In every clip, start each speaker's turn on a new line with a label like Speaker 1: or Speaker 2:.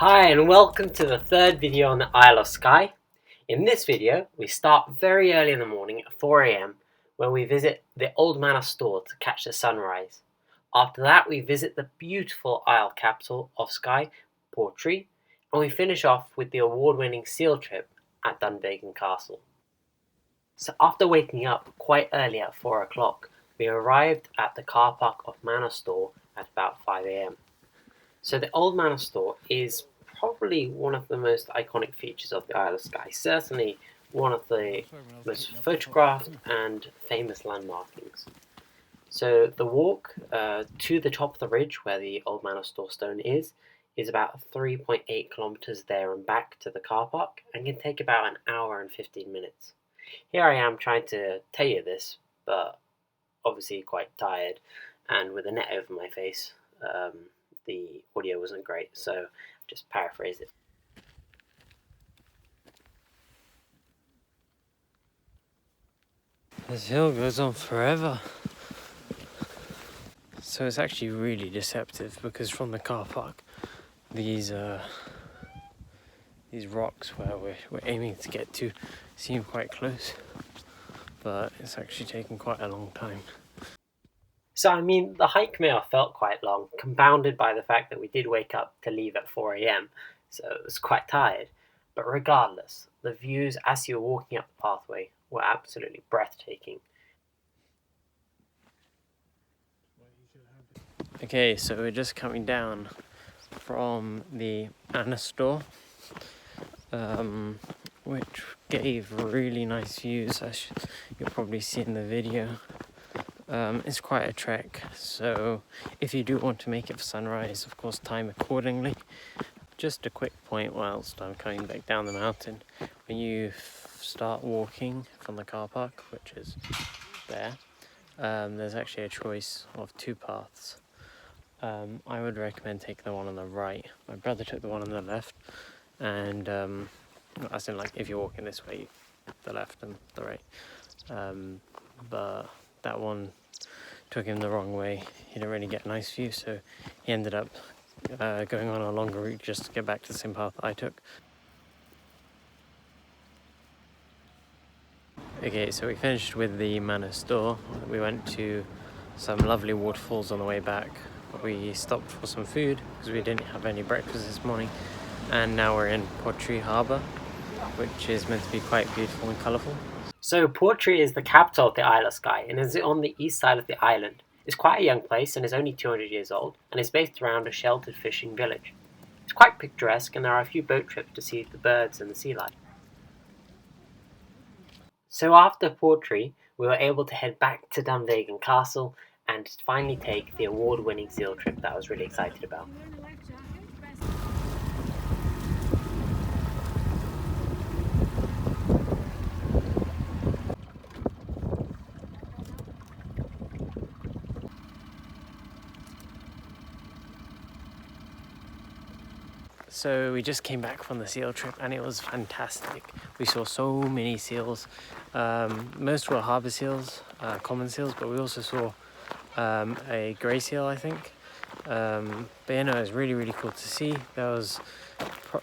Speaker 1: Hi and welcome to the third video on the Isle of Skye. In this video we start very early in the morning at 4 AM where we visit the old Man of Storr to catch the sunrise. After that we visit the beautiful Isle capital of Skye, Portree, and we finish off with the award-winning seal trip at Dunvegan Castle. So after waking up quite early at 4 o'clock, we arrived at the car park of Man of Storr at about 5 AM. So the old Man of Storr is probably one of the most iconic features of the Isle of Skye, certainly one of the most photographed and famous landmarkings. So the walk to the top of the ridge where the old Man of Storr stone is about 3.8 kilometers there and back to the car park and can take about an hour and 15 minutes. Here I am trying to tell you this, but obviously quite tired and with a net over my face. The audio wasn't great, so just paraphrase it.
Speaker 2: This hill goes on forever. So it's actually really deceptive because from the car park, these rocks where we're aiming to get to seem quite close, but it's actually taken quite a long time.
Speaker 1: So I mean, the hike may have felt quite long, compounded by the fact that we did wake up to leave at 4 AM, so it was quite tired. But regardless, the views as you were walking up the pathway were absolutely breathtaking.
Speaker 2: Okay, so we're just coming down from the Man of Storr, which gave really nice views, as you'll probably see in the video. It's quite a trek, so if you do want to make it for sunrise, of course time accordingly. Just a quick point whilst I'm coming back down the mountain, when you start walking from the car park, which is there, there's actually a choice of two paths. I would recommend taking the one on the right. My brother took the one on the left, and as in, like, if you're walking this way, the left and the right, but that one took him the wrong way. He didn't really get a nice view, so he ended up going on a longer route just to get back to the same path I took. Okay, so we finished with the Man of Storr. We went to some lovely waterfalls on the way back. We stopped for some food because we didn't have any breakfast this morning, and now we're in Portree harbour, which is meant to be quite beautiful and colourful.
Speaker 1: So Portree is the capital of the Isle of Skye and is on the east side of the island. It's quite a young place and is only 200 years old and is based around a sheltered fishing village. It's quite picturesque and there are a few boat trips to see the birds and the sea life. So after Portree, we were able to head back to Dunvegan Castle and finally take the award-winning seal trip that I was really excited about.
Speaker 2: So we just came back from the seal trip and it was fantastic. We saw so many seals. Most were harbour seals, common seals, but we also saw a grey seal, I think. But you know, it was really cool to see. There was,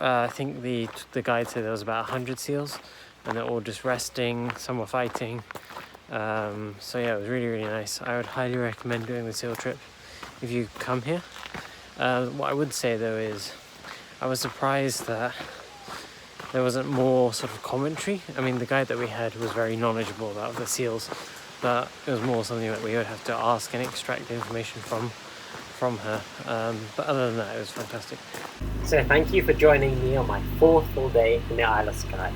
Speaker 2: I think the guide said there was about 100 seals, and they're all just resting. Some were fighting. So yeah, it was really nice. I would highly recommend doing the seal trip if you come here. What I would say though is, I was surprised that there wasn't more sort of commentary. I mean, the guide that we had was very knowledgeable about the seals, but it was more something that we would have to ask and extract information from her. But other than that, it was fantastic.
Speaker 1: So thank you for joining me on my 4th full day in the Isle of Skye.